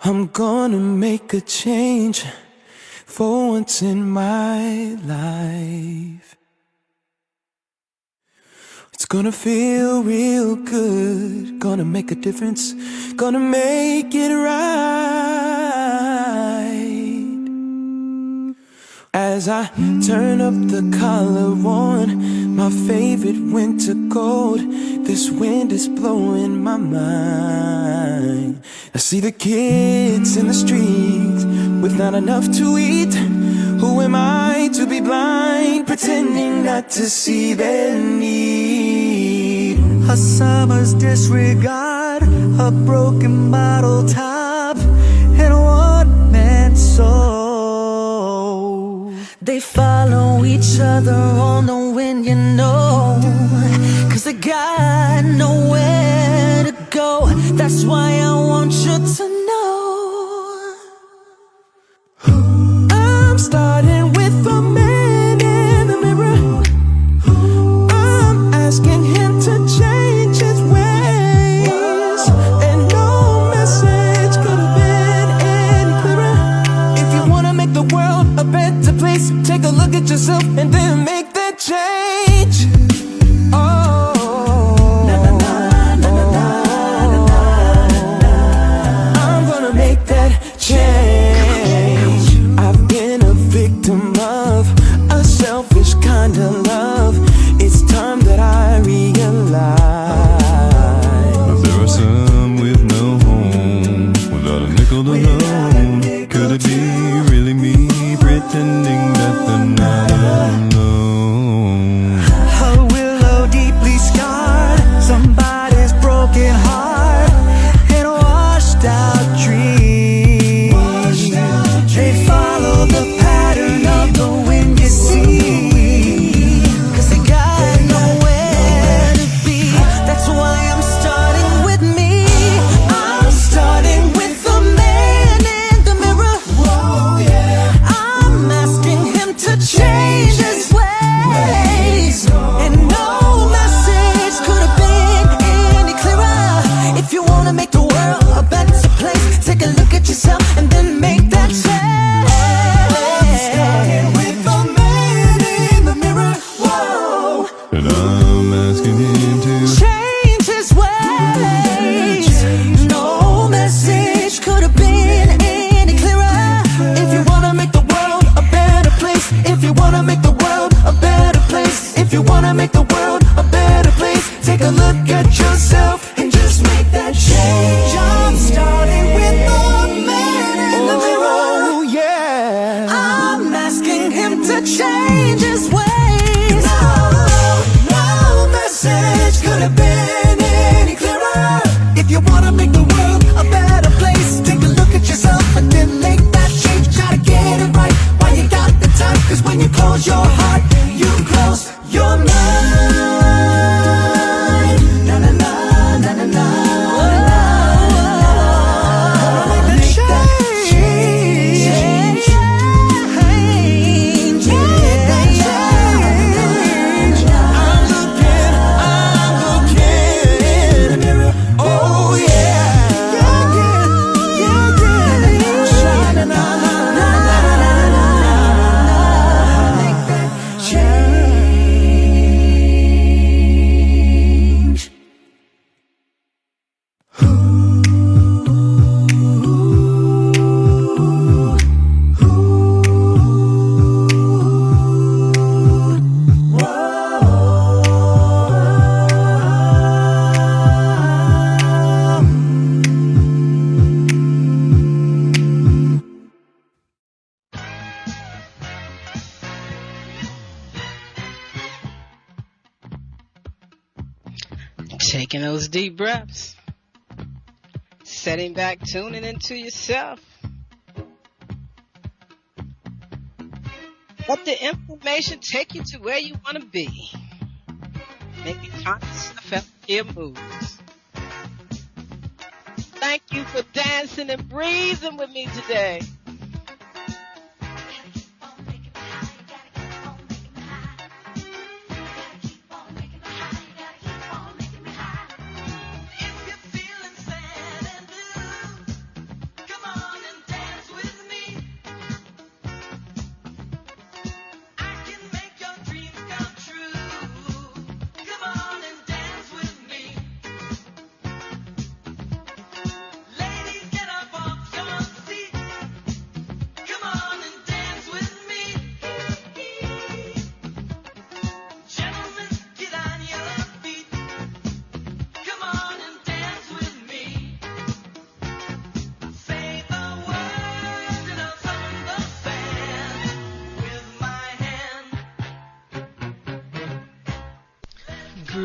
I'm gonna make a change for once in my life. It's gonna feel real good, gonna make a difference, gonna make it right. As I turn up the collar on my favorite winter coat, this wind is blowing my mind. I see the kids in the streets with not enough to eat. Who am I to be blind, pretending not to see their need? A summer's disregard, a broken bottle top, and a one-man soul. They follow each other on the wind, you know, 'cause they got nowhere to go. That's why I want you to know I'm starting with the man in the mirror. I'm asking him to change his ways, and no message could have been any clearer. If you wanna make the world a better place, take a look at yourself and then make that change. I'm gonna make that change. I've been a victim of a selfish kind of love. It's time that I realize. There are some with no home, without a nickel to loan. Could it be really me pretending that they're not alone? A willow deeply scarred, somebody's broken heart, and a washed out tree. They follow the pattern of the wind, you see, 'cause they got nowhere to be. That's why I'm starting with me. I'm starting with the man in the mirror. I'm asking him to change his ways, and no message could have been any clearer. If you wanna make the world a better place, take a look at yourself and then make that change. I'm starting with the man in the mirror. Whoa. And I'm asking him to Change his ways. No message could have been any clearer. If you wanna make the world a better place, if you wanna make the world a better place, if you wanna make the world a better place, take a look at yourself and just make that change. I'm starting with the man in the mirror. Oh yeah. I'm asking him to change his ways. No message could have been any clearer. If you wanna make the world a better place, take a look at yourself and then make that change. Try to get it right while you got the time, 'cause when you close your heart, you close your mind. Na na na na na na. Make that change. Oh yeah. Make that change. Taking those deep breaths, setting back, tuning into yourself. Let the information take you to where you want to be. Making conscious of your moves. Thank you for dancing and breathing with me today. Come on.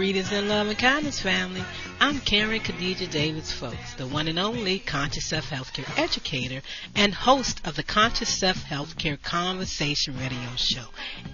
Greetings in love and kindness, family. I'm Karen Khadijah Davis-Foulks, the one and only Conscious Self Healthcare educator and host of the Conscious Self Healthcare Conversation radio show.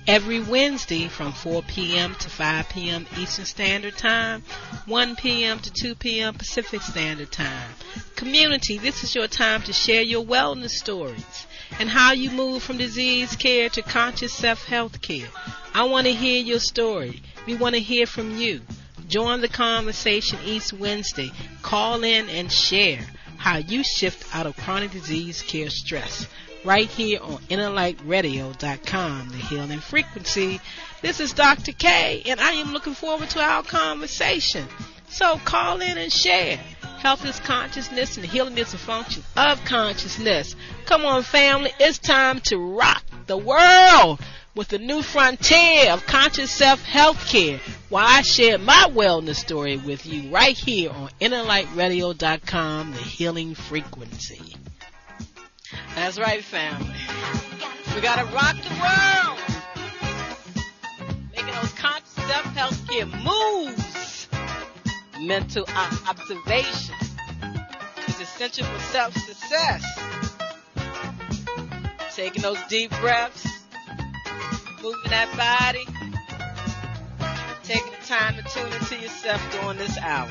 Every Wednesday from 4 p.m. to 5 p.m. Eastern Standard Time, 1 p.m. to 2 p.m. Pacific Standard Time. Community, this is your time to share your wellness stories and how you move from disease care to conscious self-health care. I want to hear your story. We want to hear from you. Join the conversation each Wednesday. Call in and share how you shift out of chronic disease care stress. Right here on innerlightradio.com, the healing frequency. This is Dr. K, and I am looking forward to our conversation. So call in and share. Health is consciousness and healing is a function of consciousness. Come on, family. It's time to rock the world with the new frontier of conscious self-health care, while I share my wellness story with you right here on innerlightradio.com, the healing frequency. That's right, family. We got to rock the world. Making those conscious self-health care moves. Mental observation is essential for self-success. Taking those deep breaths. Moving that body, taking the time to tune into yourself during this hour.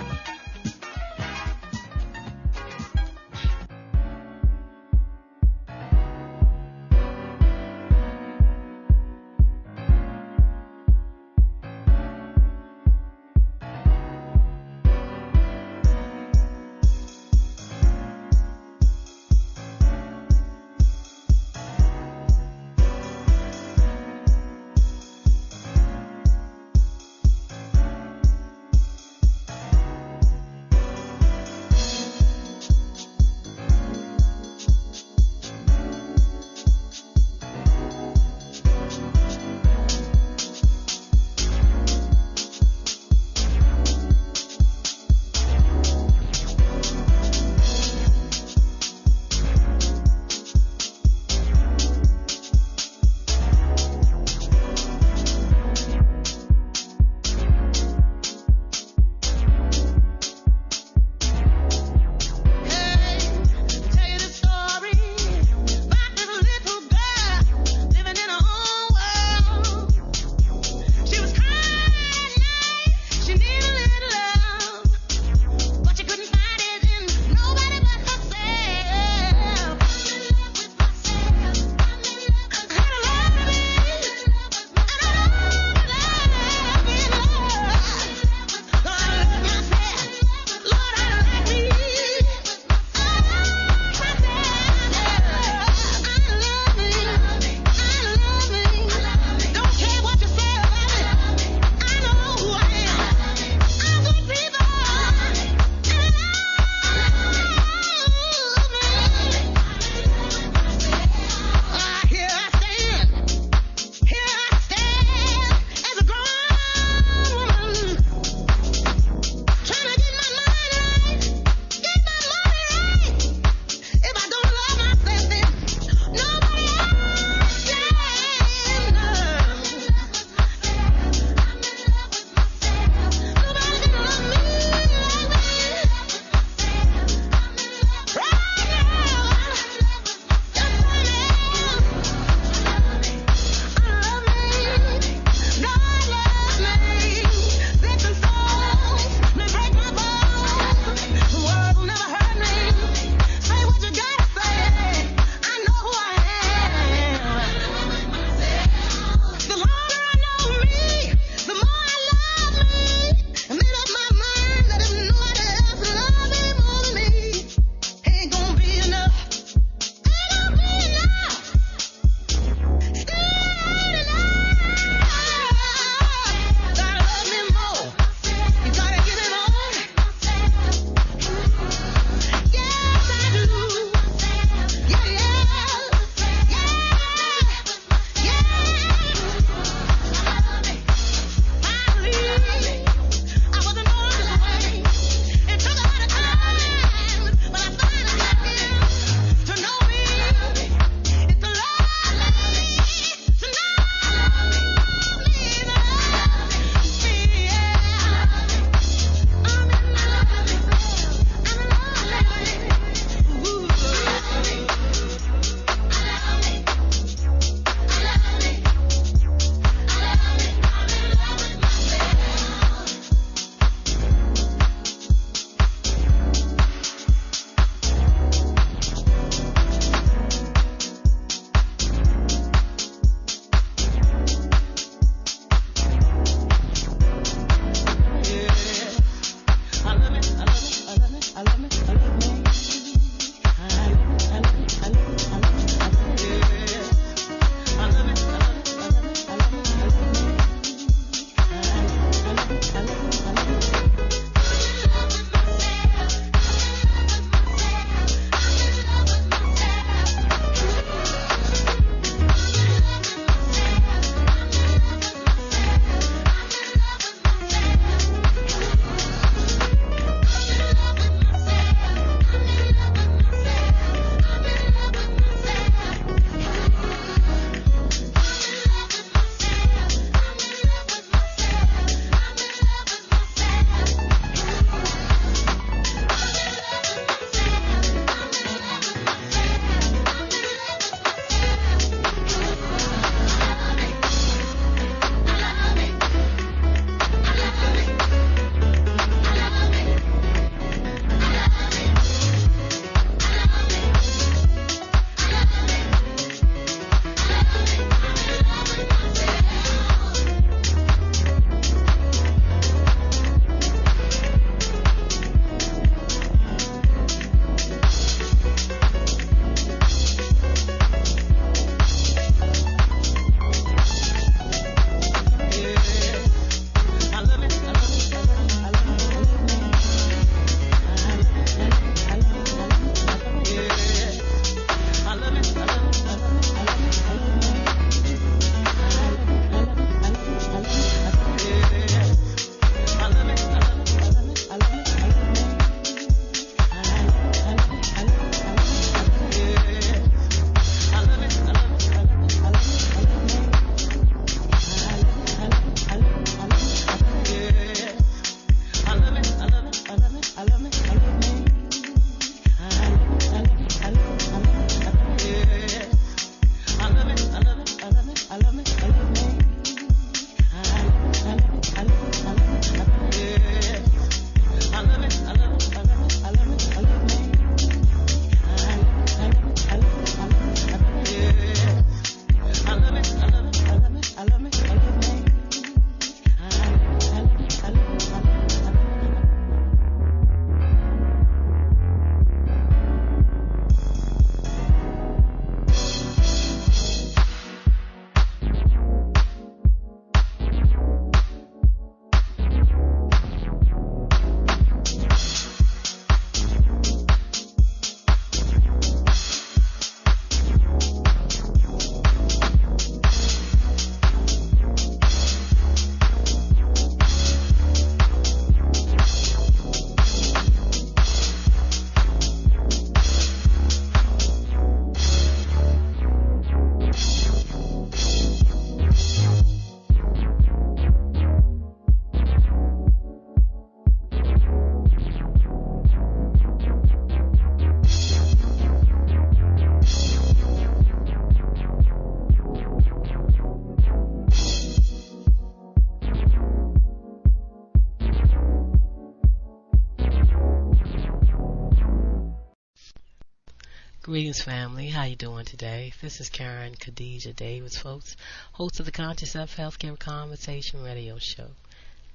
Greetings, family. How you doing today? This is Karen Khadijah Davis-Foulks, host of the Conscious Self Healthcare Conversation Radio Show.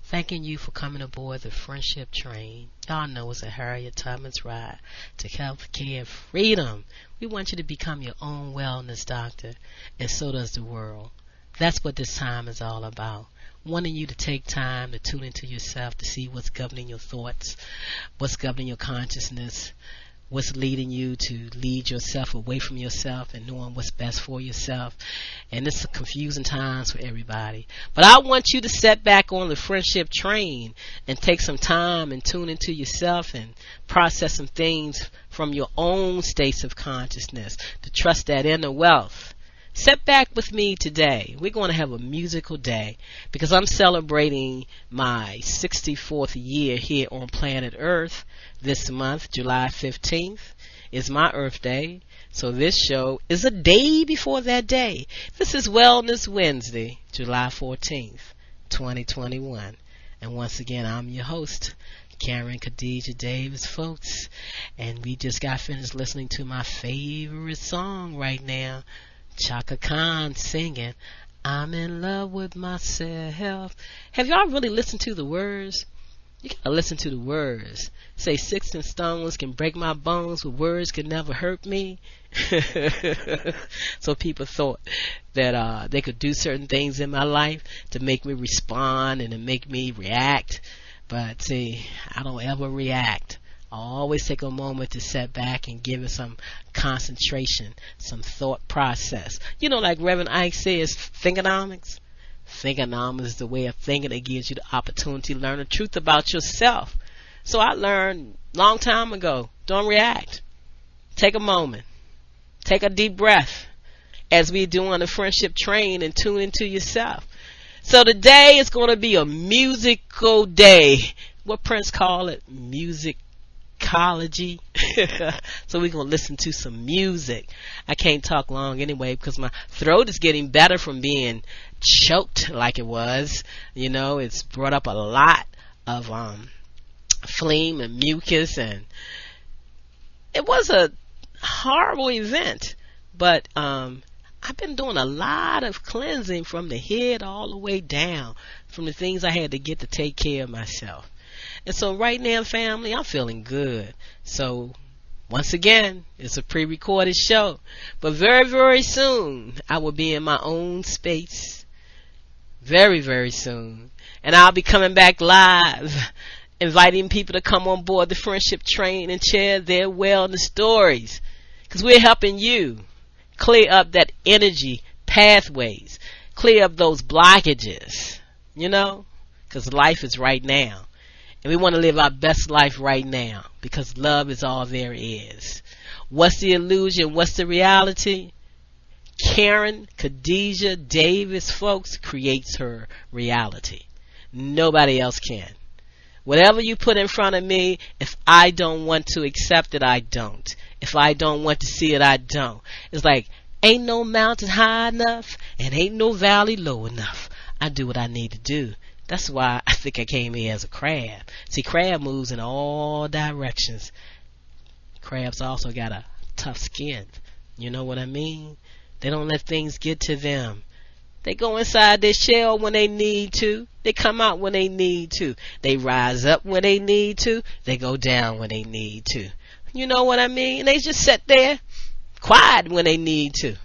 Thanking you for coming aboard the friendship train. Y'all know it's a Harriet Tubman's ride to healthcare freedom. We want you to become your own wellness doctor, and so does the world. That's what this time is all about. Wanting you to take time to tune into yourself to see what's governing your thoughts, what's governing your consciousness, what's leading you to lead yourself away from yourself and knowing what's best for yourself. And it's confusing times for everybody. But I want you to set back on the friendship train and take some time and tune into yourself and process some things from your own states of consciousness to trust that inner wealth. Sit back with me today. We're going to have a musical day because I'm celebrating my 64th year here on planet Earth this month. July 15th is my Earth Day. So this show is a day before that day. This is Wellness Wednesday, July 14th, 2021. And once again, I'm your host, Karen Khadijah Davis-Foulks. And we just got finished listening to my favorite song right now, Chaka Khan singing, I'm in love with myself. Have y'all really listened to the words? You gotta listen to the words. Say 6 and stones can break my bones, but words can never hurt me. So people thought that they could do certain things in my life to make me respond and to make me react. But see, I don't ever react. I always take a moment to set back and give it some concentration, some thought process. You know, like Reverend Ike says, thinkonomics. Thinkonomics is the way of thinking that gives you the opportunity to learn the truth about yourself. So I learned a long time ago, don't react. Take a moment. Take a deep breath as we do on the friendship train and tune into yourself. So today is going to be a musical day. What Prince called it? Musicology. So we're going to listen to some music. I can't talk long anyway because my throat is getting better from being choked like it was. You know, it's brought up a lot of phlegm and mucus, and it was a horrible event. But I've been doing a lot of cleansing from the head all the way down from the things I had to get to take care of myself. And so right now, family, I'm feeling good. So once again, it's a pre-recorded show. But very, very soon, I will be in my own space. Very, very soon. And I'll be coming back live, inviting people to come on board the friendship train and share their wellness stories. Because we're helping you clear up that energy pathways. Clear up those blockages. You know? Because life is right now. And we want to live our best life right now because love is all there is. What's the illusion? What's the reality? Karen Khadijah Davis-Foulks creates her reality. Nobody else can. Whatever you put in front of me, if I don't want to accept it, I don't. If I don't want to see it, I don't. It's like, ain't no mountain high enough and ain't no valley low enough. I do what I need to do. That's why I think I came here as a crab. See, crab moves in all directions. Crabs also got a tough skin. You know what I mean? They don't let things get to them. They go inside their shell when they need to. They come out when they need to. They rise up when they need to. They go down when they need to. You know what I mean? They just sit there quiet when they need to.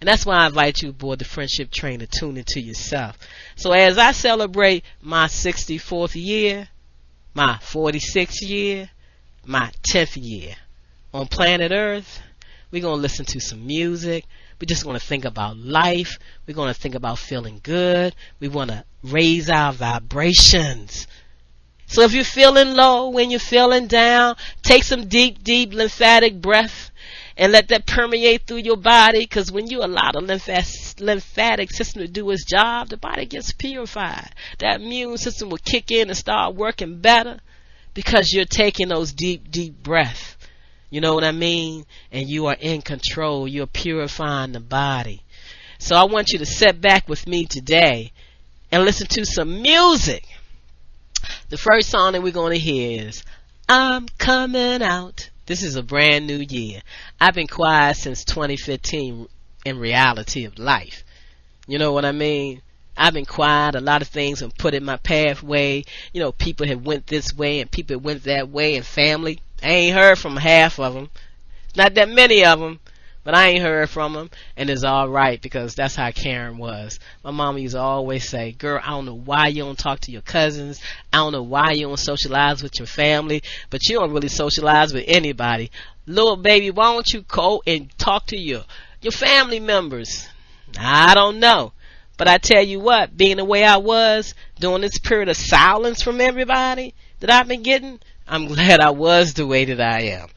And that's why I invite you aboard the friendship train to tune into yourself. So as I celebrate my 64th year, my 46th year, my 10th year on planet Earth, we're going to listen to some music. We're just going to think about life. We're going to think about feeling good. We want to raise our vibrations. So if you're feeling low, when you're feeling down, take some deep, deep lymphatic breath. And let that permeate through your body, because when you allow the lymphatic system to do its job, the body gets purified. That immune system will kick in and start working better because you're taking those deep, deep breaths. You know what I mean? And you are in control. You're purifying the body. So I want you to sit back with me today and listen to some music. The first song that we're going to hear is I'm Coming Out. This is a brand new year. I've been quiet since 2015 in reality of life. You know what I mean? I've been quiet. A lot of things have put in my pathway. You know, people have went this way and people went that way, and family. I ain't heard from half of them. Not that many of them, but I ain't heard from them, and it's all right because that's how Karen was. My mama used to always say, girl, I don't know why you don't talk to your cousins. I don't know why you don't socialize with your family, but you don't really socialize with anybody. Little baby, why don't you go and talk to your family members? I don't know. But I tell you what, being the way I was, during this period of silence from everybody that I've been getting, I'm glad I was the way that I am.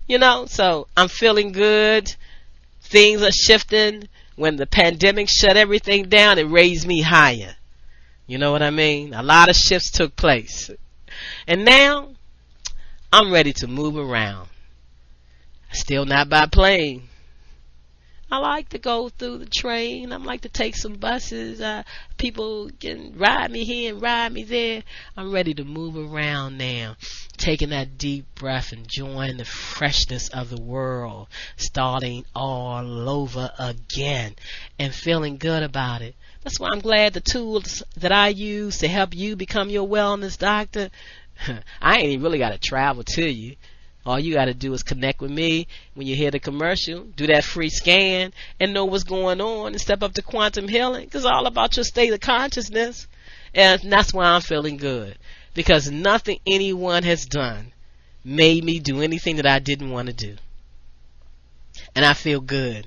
You know, so I'm feeling good. Things are shifting. When the pandemic shut everything down, it raised me higher. You know what I mean? A lot of shifts took place. And now, I'm ready to move around. Still not by plane. I like to go through the train. I like to take some buses. People can ride me here and ride me there. I'm ready to move around now. Taking that deep breath, enjoying the freshness of the world, starting all over again, and feeling good about it. That's why I'm glad the tools that I use to help you become your wellness doctor, I ain't even really got to travel to you. All you got to do is connect with me when you hear the commercial, do that free scan, and know what's going on, and step up to quantum healing, because it's all about your state of consciousness. And that's why I'm feeling good, because nothing anyone has done made me do anything that I didn't want to do. And I feel good.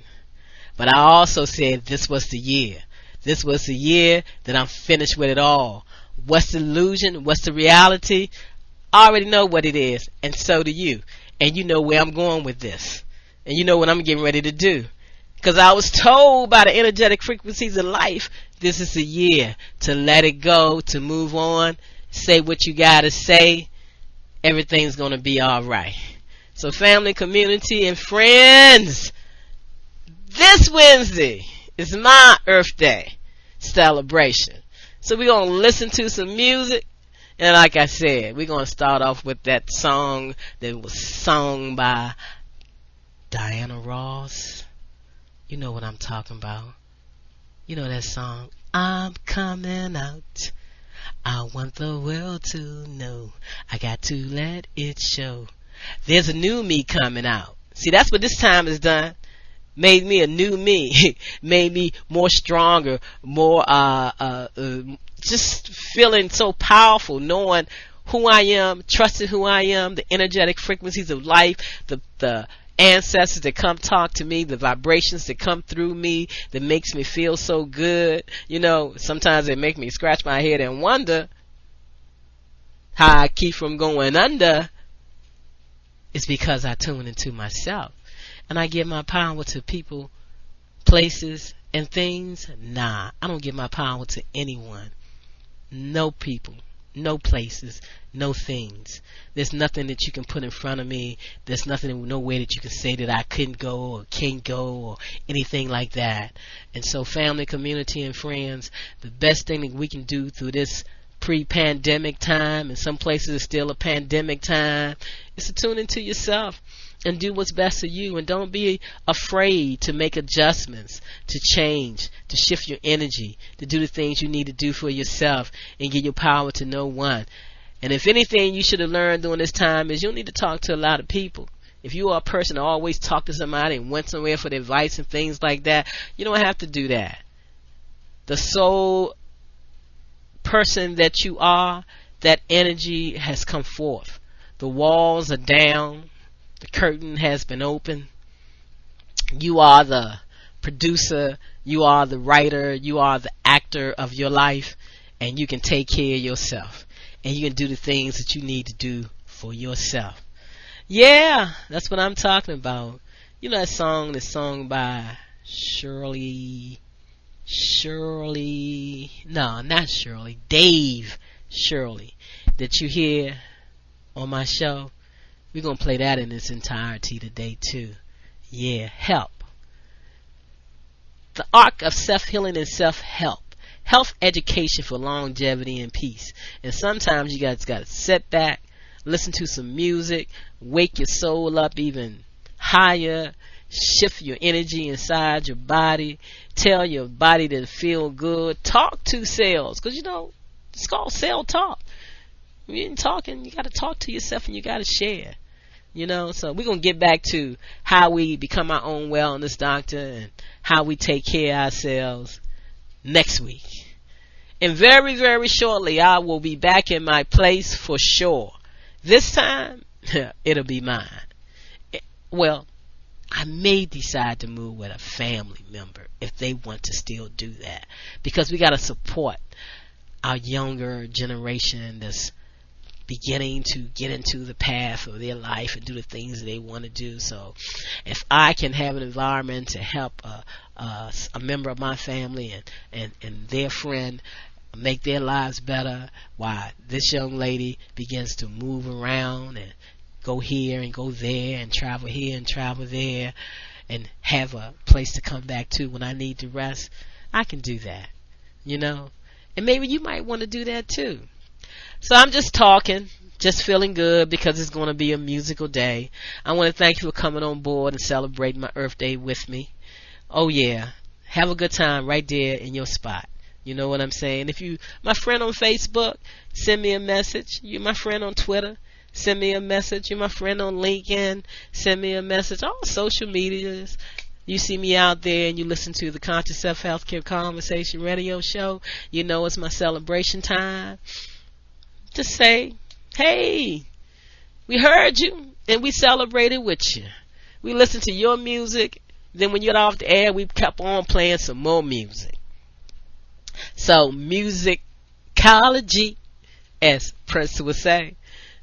But I also said this was the year. This was the year that I'm finished with it all. What's the illusion? What's the reality? I already know what it is, and so do you. And you know where I'm going with this. And you know what I'm getting ready to do. Because I was told by the energetic frequencies of life, this is the year to let it go, to move on, say what you got to say. Everything's going to be all right. So family, community, and friends, this Wednesday is my Earth Day celebration. So we're going to listen to some music. And like I said, we're going to start off with that song that was sung by Diana Ross. You know what I'm talking about. You know that song, I'm coming out. I want the world to know. I got to let it show. There's a new me coming out. See, that's what this time has done. Made me a new me. Made me more stronger, more just feeling so powerful, knowing who I am, trusting who I am, the energetic frequencies of life, the ancestors that come talk to me, the vibrations that come through me that makes me feel so good. You know, sometimes they make me scratch my head and wonder how I keep from going under. It's because I tune into myself and I give my power to people, places, and things. Nah, I don't give my power to anyone. No people, no places, no things. There's nothing that you can put in front of me. There's nothing, no way that you can say that I couldn't go or can't go or anything like that. And so family, community, and friends, the best thing that we can do through this pre-pandemic time, and some places it's still a pandemic time, is to tune into yourself and do what's best for you, and don't be afraid to make adjustments, to change, to shift your energy, to do the things you need to do for yourself and give your power to no one. And if anything you should have learned during this time is you need to talk to a lot of people. If you are a person that always talk to somebody and went somewhere for their advice and things like that, you don't have to do that. The soul person that you are, that energy has come forth. The walls are down. The curtain has been opened. You are the producer. You are the writer. You are the actor of your life. And you can take care of yourself. And you can do the things that you need to do for yourself. Yeah, that's what I'm talking about. You know that song that's sung by Dave Shirley, that you hear on my show. We're going to play that in its entirety today too. Yeah, help. The arc of self-healing and self-help. Health education for longevity and peace. And sometimes you guys got to sit back, listen to some music, wake your soul up even higher, shift your energy inside your body, tell your body to feel good, talk to cells, because it's called cell talk. When you're talking, you got to talk to yourself and you got to share. So we're going to get back to how we become our own wellness doctor and how we take care of ourselves next week. And very, very shortly, I will be back in my place for sure. This time, it'll be mine. Well, I may decide to move with a family member if they want to still do that, because we got to support our younger generation that's beginning to get into the path of their life and do the things that they want to do. So if I can have an environment to help a member of my family and their friend make their lives better while this young lady begins to move around and go here and go there and travel here and travel there and have a place to come back to when I need to rest, I can do that, and maybe you might want to do that too. So I'm just talking, just feeling good because it's going to be a musical day. I want to thank you for coming on board and celebrating my Earth Day with me. Oh yeah, have a good time right there in your spot. You know what I'm saying? If you my friend on Facebook, send me a message. You're my friend on Twitter, send me a message. You're my friend on LinkedIn, send me a message. All social medias. You see me out there and you listen to the Conscious Self Healthcare Conversation radio show, it's my celebration time. Just say, hey, we heard you and we celebrated with you. We listened to your music. Then when you got off the air, we kept on playing some more music. So musicology, as Prince would say,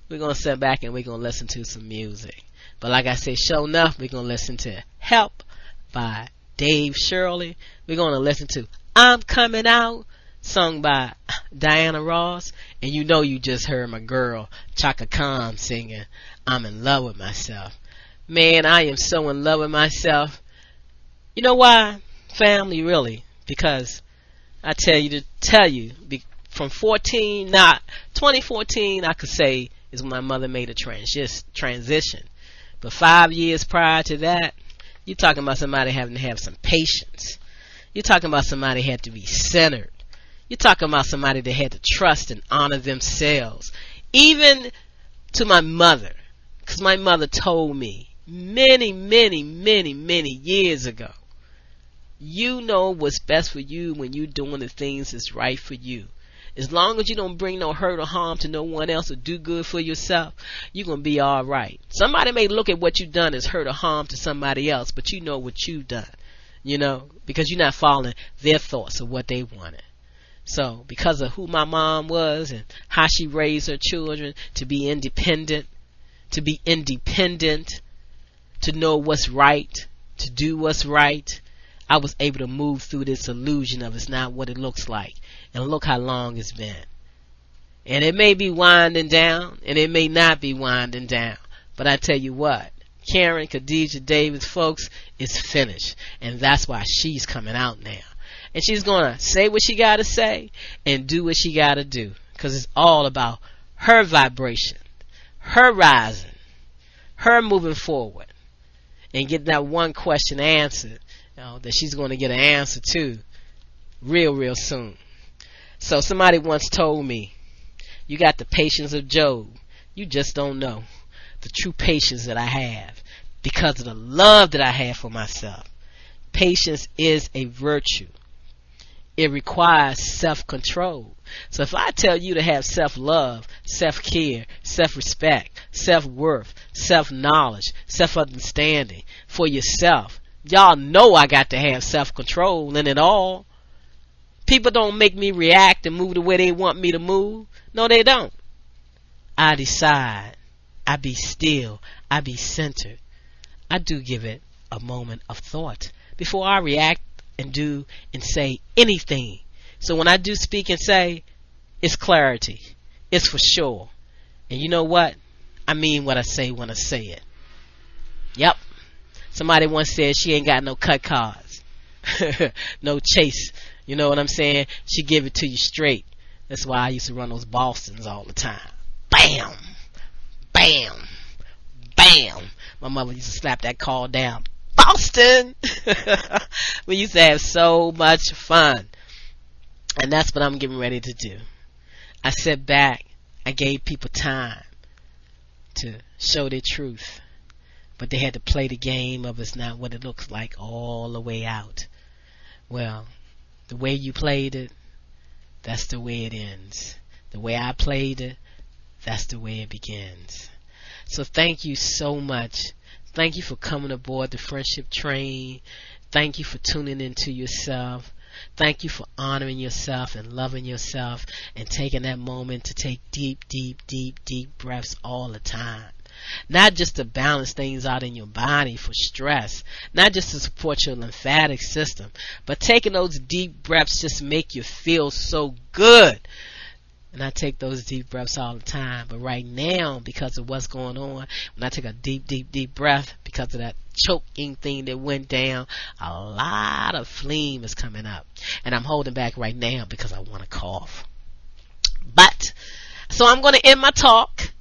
we're going to sit back and we're going to listen to some music. But like I said, sure enough, we're going to listen to Help by Dave Shirley. We're going to listen to I'm Coming Out, sung by Diana Ross. And you just heard my girl Chaka Khan singing I'm in love with myself. Man, I am so in love with myself. You know why, family? Really, because I tell you, from 2014, I could say is when my mother made a transition. But 5 years prior to that, you're talking about somebody having to have some patience. You're talking about somebody had to be centered. You're talking about somebody that had to trust and honor themselves. Even to my mother, because my mother told me many, many, many, many years ago, you know what's best for you when you're doing the things that's right for you. As long as you don't bring no hurt or harm to no one else or do good for yourself, you're going to be all right. Somebody may look at what you've done as hurt or harm to somebody else, but you know what you've done, because you're not following their thoughts of what they wanted. So because of who my mom was and how she raised her children to be independent, to know what's right, to do what's right, I was able to move through this illusion of it's not what it looks like. And look how long it's been. And it may be winding down, and it may not be winding down. But I tell you what, Karen Khadijah Davis-Foulks is finished. And that's why she's coming out now. And she's going to say what she got to say and do what she got to do. Because it's all about her vibration, her rising, her moving forward. And getting that one question answered. That she's going to get an answer to real soon. So somebody once told me, you got the patience of Job. You just don't know the true patience that I have because of the love that I have for myself. Patience is a virtue. It requires self-control. So if I tell you to have self-love, self-care, self-respect, self-worth, self-knowledge, self-understanding for yourself, y'all know I got to have self-control in it all. People don't make me react and move the way they want me to move. No, they don't. I decide. I be still. I be centered. I do give it a moment of thought before I react and do and say anything. So when I do speak and say, it's clarity. It's for sure. And you know what? I mean what I say when I say it. Yep. Somebody once said she ain't got no cut cards. No chase. You know what I'm saying? She give it to you straight. That's why I used to run those Bostons all the time. Bam! bam, bam. My mother used to slap that call down. Boston! We used to have so much fun. And that's what I'm getting ready to do. I sat back. I gave people time to show their truth. But they had to play the game of it's not what it looks like all the way out. Well, the way you played it, that's the way it ends. The way I played it, that's the way it begins. So thank you so much. Thank you for coming aboard the friendship train. Thank you for tuning into yourself. Thank you for honoring yourself and loving yourself and taking that moment to take deep, deep, deep, deep breaths all the time. Not just to balance things out in your body for stress, not just to support your lymphatic system, but taking those deep breaths just make you feel so good. And I take those deep breaths all the time. But right now, because of what's going on, when I take a deep, deep, deep breath, because of that choking thing that went down, a lot of phlegm is coming up. And I'm holding back right now because I want to cough. But, so I'm going to end my talk.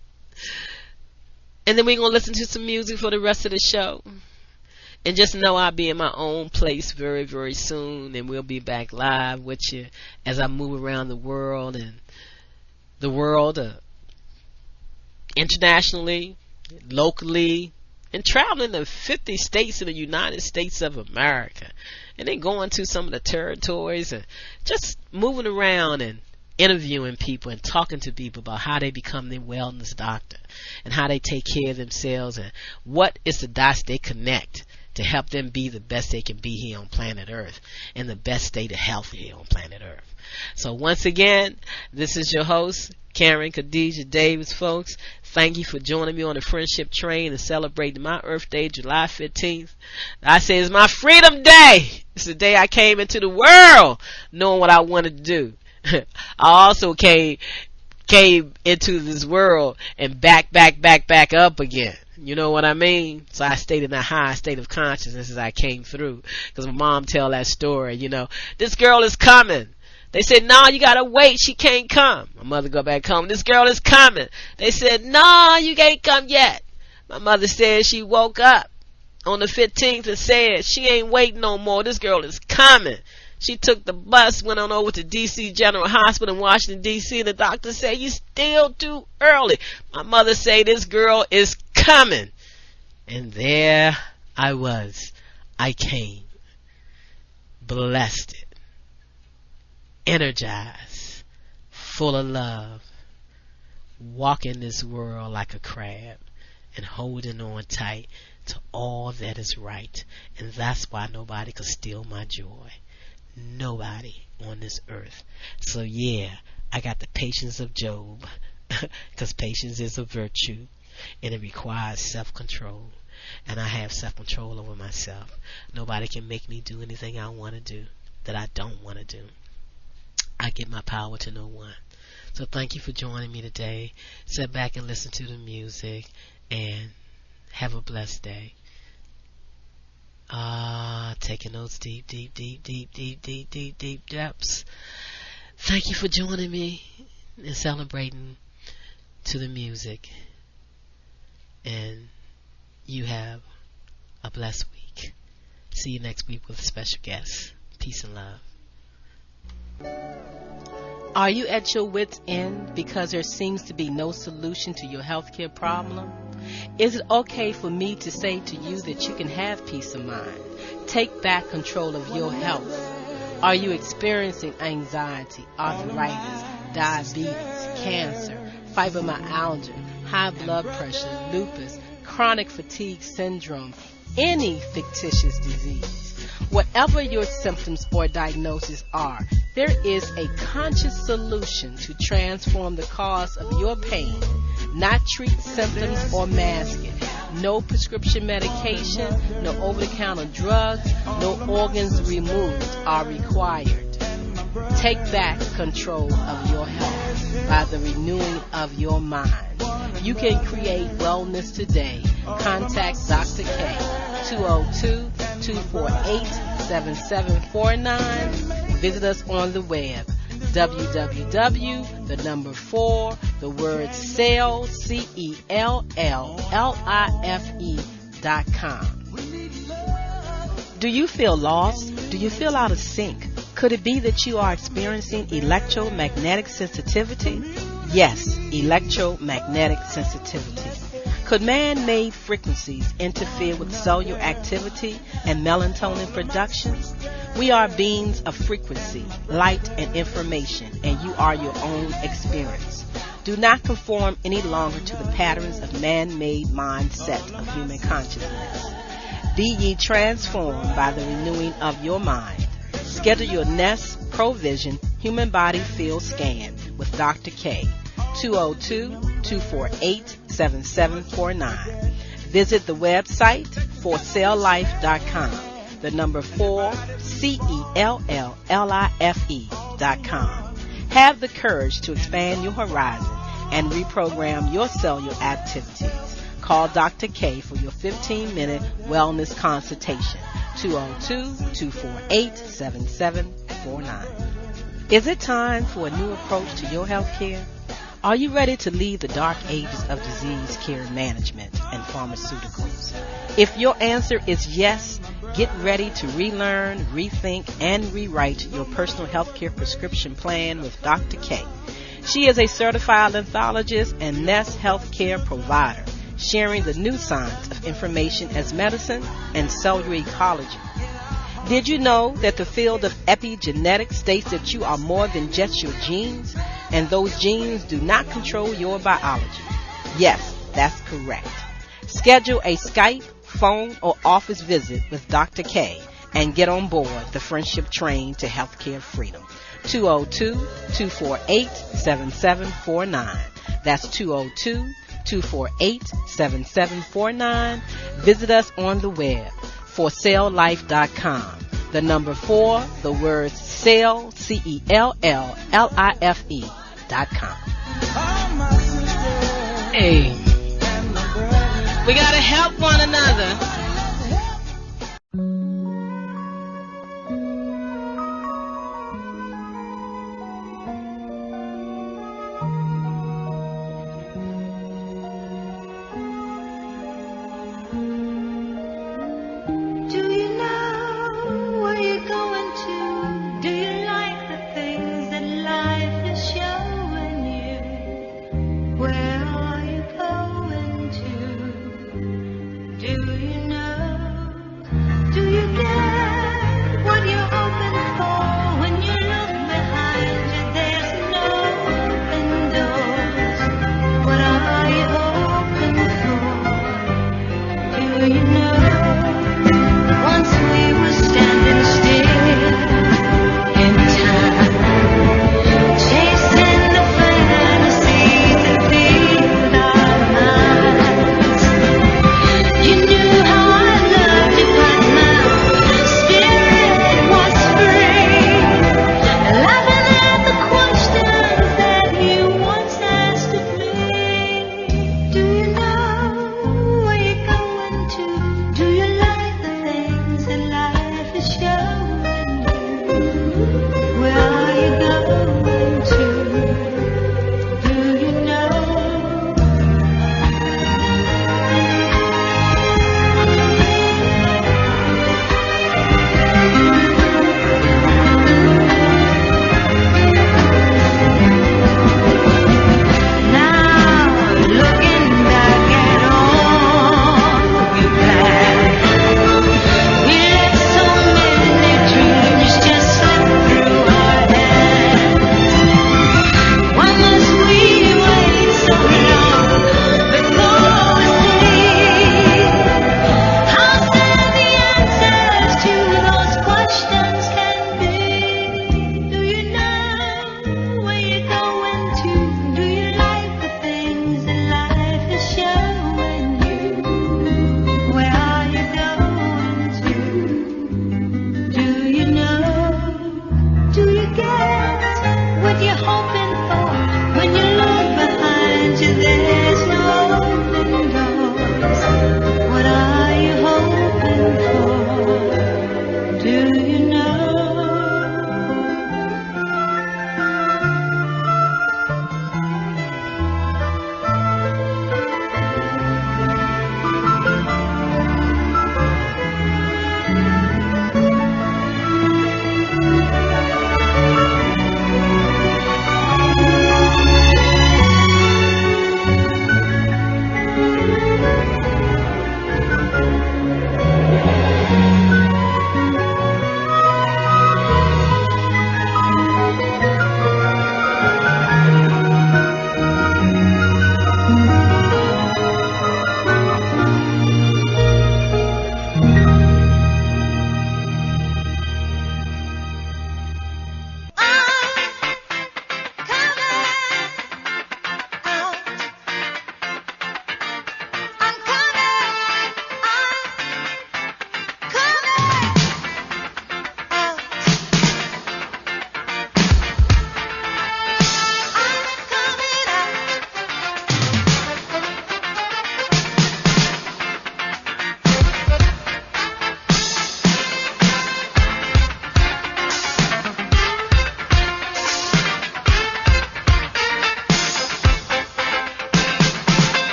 And then we're going to listen to some music for the rest of the show. And just know I'll be in my own place very, very soon. And we'll be back live with you as I move around the world and internationally, locally, and traveling to 50 states in the United States of America. And then going to some of the territories and just moving around and interviewing people and talking to people about how they become their wellness doctor and how they take care of themselves and what is the dots they connect to help them be the best they can be here on planet Earth and the best state of health here on planet Earth. So once again, this is your host, Karen Khadijah Davis-Foulks. Thank you for joining me on the Friendship Train and celebrating my Earth Day, July 15th. I say it's my Freedom Day. It's the day I came into the world knowing what I wanted to do. I also came into this world and back up again. You know what I mean? So I stayed in a high state of consciousness as I came through. Because my mom tell that story, this girl is coming. They said, no, you gotta wait. She can't come. My mother go back home. This girl is coming. They said, no, you can't come yet. My mother said she woke up on the 15th and said, she ain't waiting no more. This girl is coming. She took the bus, went on over to D.C. General Hospital in Washington, D.C., and the doctor said, you still too early. My mother said, this girl is coming. And there I was. I came. Blessed it. Energized. Full of love. Walking this world like a crab and holding on tight to all that is right. And that's why nobody could steal my joy. Nobody on this earth. So yeah, I got the patience of Job, because patience is a virtue and it requires self-control, and I have self-control over myself. Nobody can make me do anything I want to do that I don't want to do. I give my power to no one. So thank you for joining me today. Sit back and listen to the music and have a blessed day. Taking those deep depths. Thank you for joining me and celebrating to the music. And you have a blessed week. See you next week with a special guest. Peace and love. Are you at your wit's end because there seems to be no solution to your healthcare problem? Is it okay for me to say to you that you can have peace of mind? Take back control of your health. Are you experiencing anxiety, arthritis, diabetes, cancer, fibromyalgia, high blood pressure, lupus, chronic fatigue syndrome, any fictitious disease? Whatever your symptoms or diagnosis are, there is a conscious solution to transform the cause of your pain, not treat symptoms or mask it. No prescription medication, no over-the-counter drugs, no organs removed are required. Take back control of your health by the renewing of your mind. You can create wellness today. Contact Dr. K, 202-248-7749. Visit us on the web, www, the number 4, the word cell, CELLLIFE.com. Do you feel lost? Do you feel out of sync? Could it be that you are experiencing electromagnetic sensitivity? Yes, electromagnetic sensitivity. Could man-made frequencies interfere with cellular activity and melatonin production? We are beings of frequency, light, and information, and you are your own experience. Do not conform any longer to the patterns of man-made mindset of human consciousness. Be ye transformed by the renewing of your mind. Schedule your Nest Provision Human Body Field Scan with Dr. K, 202-248-7749. Visit the website forcelllife.com, the number 4, CELLLIFE.com. Have the courage to expand your horizon and reprogram your cellular activities. Call Dr. K for your 15-minute wellness consultation, 202-248-7749. Is it time for a new approach to your health care? Are you ready to leave the dark ages of disease care management and pharmaceuticals? If your answer is yes, get ready to relearn, rethink, and rewrite your personal health care prescription plan with Dr. K. She is a certified anthologist and Nest healthcare provider, sharing the new science of information as medicine and cellular ecology. Did you know that the field of epigenetics states that you are more than just your genes, and those genes do not control your biology? Yes, that's correct. Schedule a Skype, phone, or office visit with Dr. K and get on board the friendship train to healthcare freedom. 202-248-7749. That's 202-248-7749. Visit us on the web, forcelllife.com. The number 4, the word cell, CELLLIFE.com. Hey, we gotta help one another. Do you know?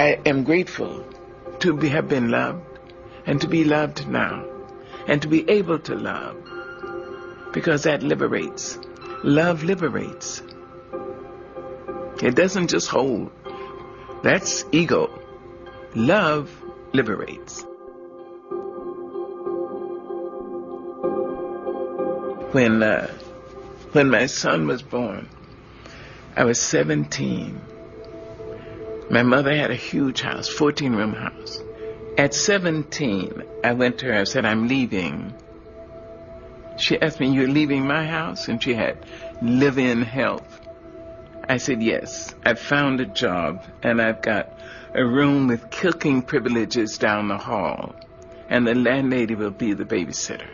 I am grateful to have been loved and to be loved now and to be able to love, because that liberates. Love liberates. It doesn't just hold. That's ego. Love liberates. When my son was born, I was 17. My mother had a huge house, 14-room house. At 17, I went to her and said, I'm leaving. She asked me, you're leaving my house? And she had live-in help. I said, yes. I've found a job, and I've got a room with cooking privileges down the hall, and the landlady will be the babysitter.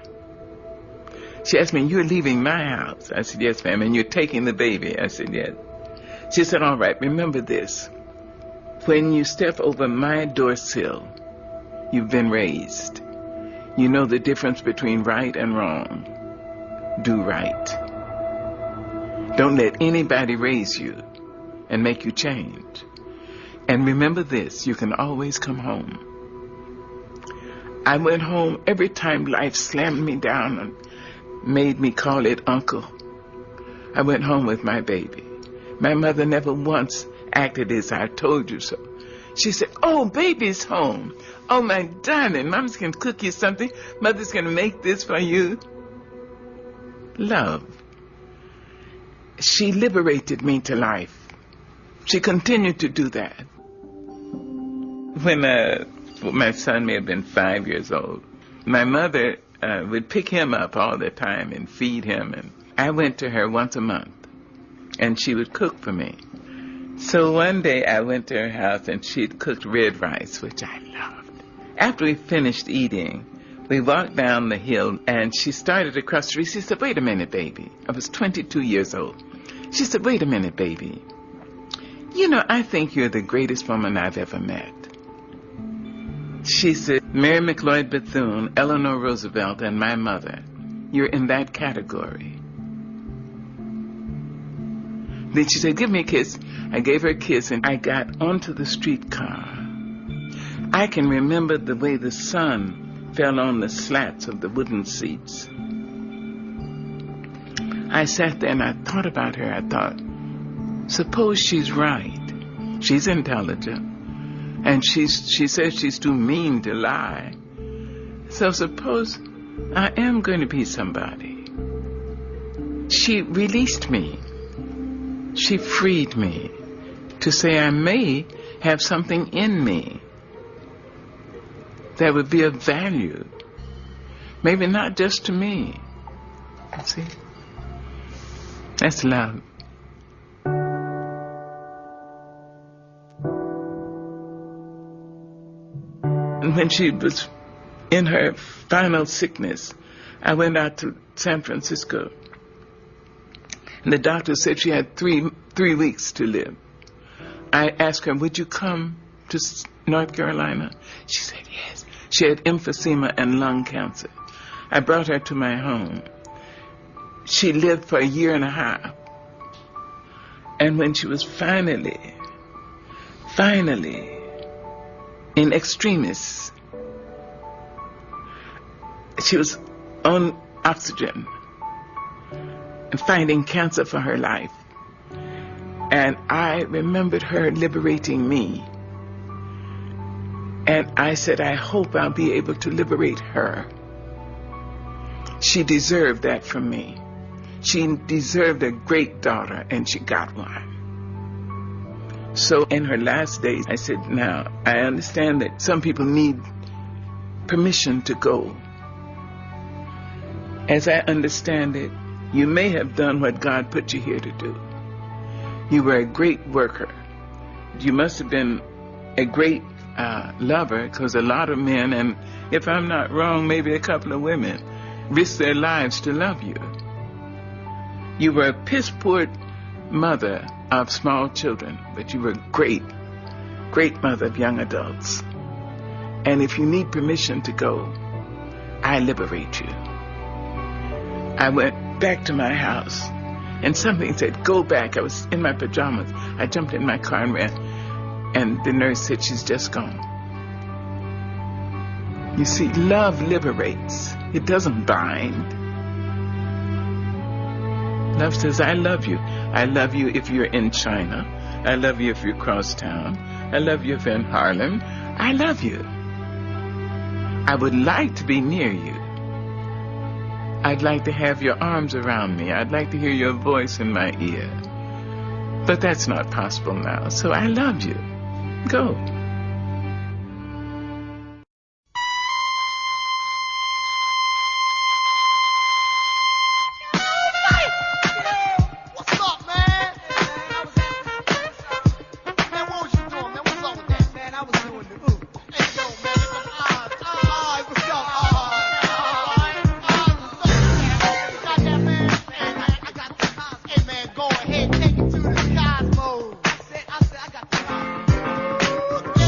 She asked me, you're leaving my house? I said, yes, ma'am. And you're taking the baby? I said, yes. She said, all right, remember this. When you step over my door sill, you've been raised. You know the difference between right and wrong. Do right. Don't let anybody raise you and make you change. And remember this, you can always come home. I went home every time life slammed me down and made me call it uncle. I went home with my baby. My mother never once acted as I told you so. She said, oh, baby's home. Oh, my darling, Mom's going to cook you something. Mother's going to make this for you. Love. She liberated me to life. She continued to do that. When my son may have been 5 years old, my mother would pick him up all the time and feed him. And I went to her once a month, and she would cook for me. So one day I went to her house, and she'd cooked red rice, which I loved. After we finished eating, we walked down the hill, and she started across the street. She said, wait a minute, baby. I was 22 years old. She said, wait a minute, baby. You know, I think you're the greatest woman I've ever met. She said, Mary McLeod Bethune, Eleanor Roosevelt, and my mother, you're in that category. Then she said, give me a kiss. I gave her a kiss, and I got onto the streetcar. I can remember the way the sun fell on the slats of the wooden seats. I sat there and I thought about her. I thought, suppose she's right. She's intelligent. And she says she's too mean to lie. So suppose I am going to be somebody. She released me. She freed me to say I may have something in me that would be of value. Maybe not just to me. You see? That's love. And when she was in her final sickness, I went out to San Francisco. And the doctor said she had three weeks to live. I asked her, would you come to North Carolina? She said yes. She had emphysema and lung cancer. I brought her to my home. She lived for 1.5 years. And when she was finally, in extremis, she was on oxygen and fighting cancer for her life. And I remembered her liberating me. And I said, I hope I'll be able to liberate her. She deserved that from me. She deserved a great daughter, and she got one. So in her last days, I said, now, I understand that some people need permission to go. As I understand it, you may have done what God put you here to do. You were a great worker. You must have been a great lover, because a lot of men, and if I'm not wrong, maybe a couple of women, risk their lives to love you. You were a piss-poor mother of small children, but you were a great, great mother of young adults. And if you need permission to go, I liberate you. I went back to my house, and something said, go back. I was in my pajamas. I jumped in my car and ran. And the nurse said, she's just gone. You see, love liberates. It doesn't bind. Love says, I love you. I love you if you're in China. I love you if you're across town. I love you if you're in Harlem. I love you. I would like to be near you. I'd like to have your arms around me. I'd like to hear your voice in my ear. But that's not possible now. So I love you. Go. Go ahead, take it to the cosmos. I said, I got the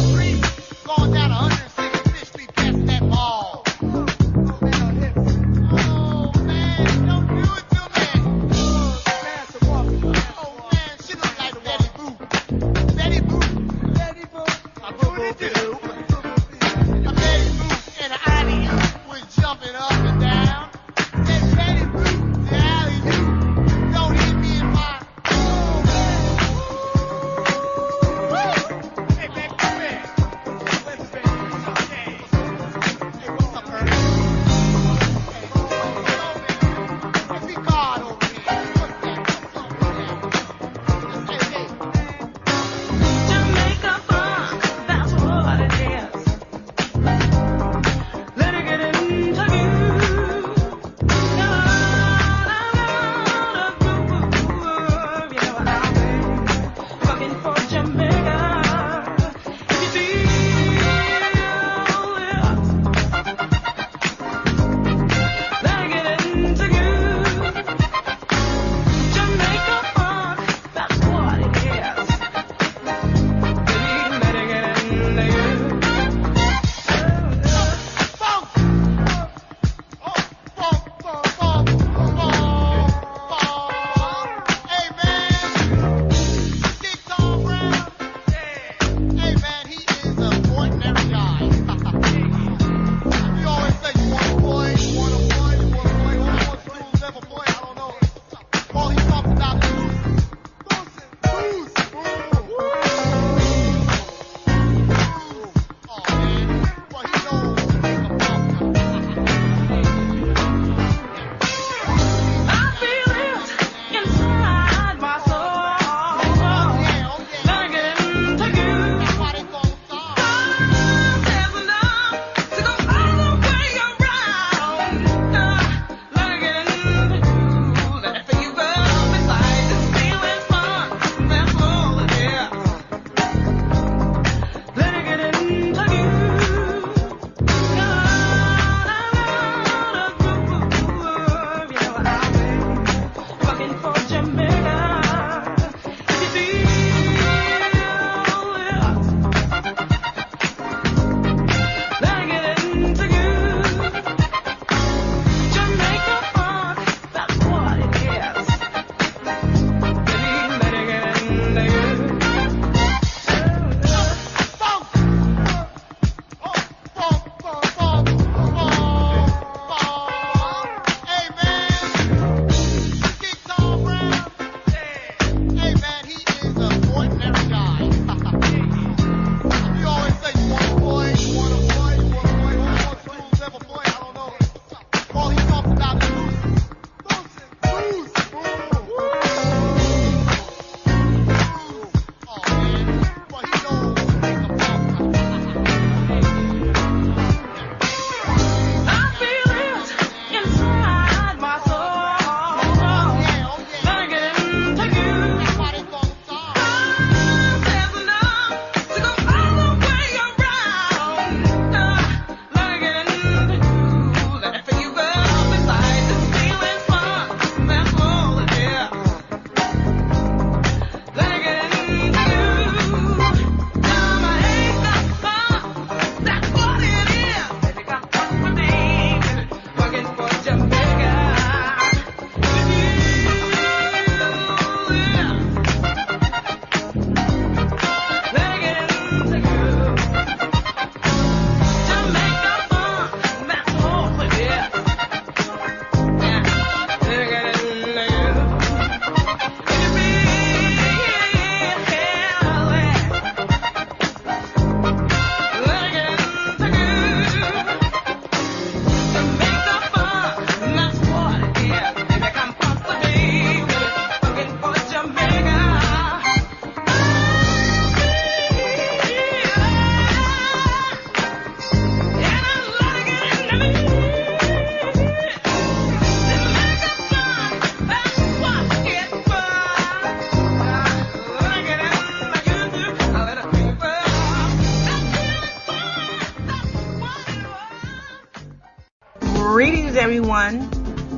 Greetings, everyone.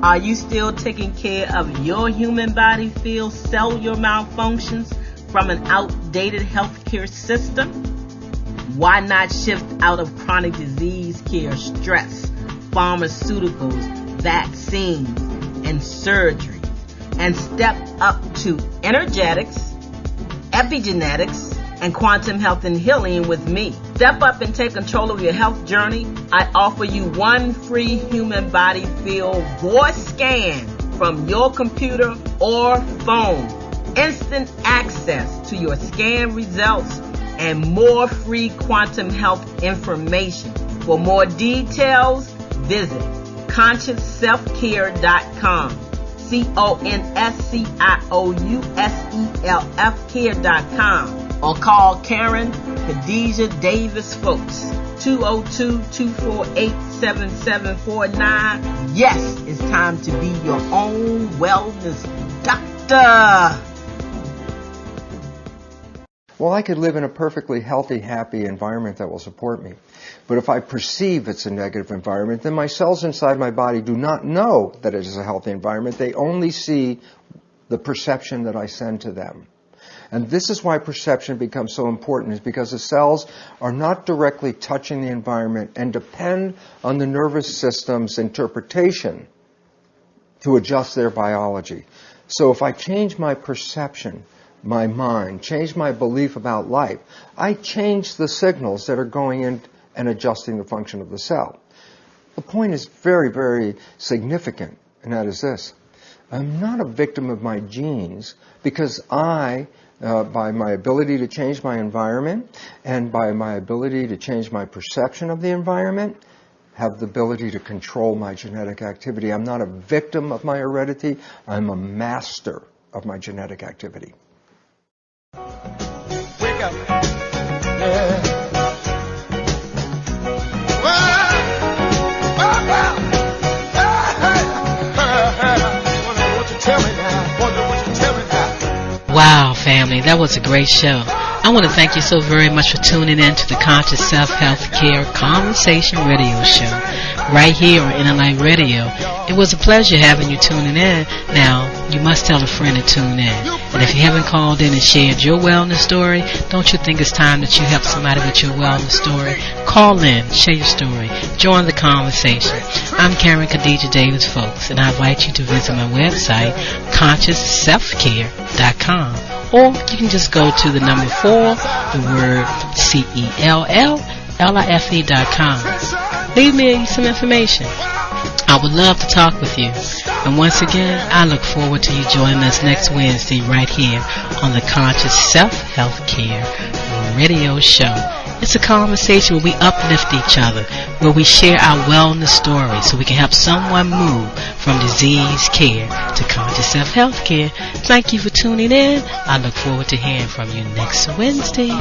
Are you still taking care of your human body field cellular malfunctions from an outdated healthcare system? Why not shift out of chronic disease care, stress, pharmaceuticals, vaccines, and surgery, and step up to energetics, epigenetics, and quantum health and healing with me? Step up and take control of your health journey. I offer you one free human body field voice scan from your computer or phone, instant access to your scan results, and more free quantum health information. For more details, visit consciousselfcare.com. consciousselfcare.com, or call Karen Khadijah Davis-Foulks, 202-248-7749. Yes, it's time to be your own wellness doctor. Well, I could live in a perfectly healthy, happy environment that will support me. But if I perceive it's a negative environment, then my cells inside my body do not know that it is a healthy environment. They only see the perception that I send to them. And this is why perception becomes so important, is because the cells are not directly touching the environment and depend on the nervous system's interpretation to adjust their biology. So if I change my perception, my mind, change my belief about life, I change the signals that are going in and adjusting the function of the cell. The point is very, very significant, and that is this. I'm not a victim of my genes because I, by my ability to change my environment and by my ability to change my perception of the environment, have the ability to control my genetic activity. I'm not a victim of my heredity. I'm a master of my genetic activity. Wake up. Yeah. Wow, family, that was a great show. I want to thank you so very much for tuning in to the Conscious Self Healthcare Conversation Radio Show right here on NLI Radio. It was a pleasure having you tuning in. Now, you must tell a friend to tune in. And if you haven't called in and shared your wellness story, don't you think it's time that you help somebody with your wellness story? Call in, share your story, join the conversation. I'm Karen Khadijah Davis-Foulks, and I invite you to visit my website, consciousselfcare.com. Or you can just go to the number 4, the word CELLLIFE.com. Leave me some information. I would love to talk with you. And once again, I look forward to you joining us next Wednesday right here on the Conscious Self Healthcare Radio Show. It's a conversation where we uplift each other, where we share our wellness stories so we can help someone move from disease care to conscious self-healthcare. Thank you for tuning in. I look forward to hearing from you next Wednesday.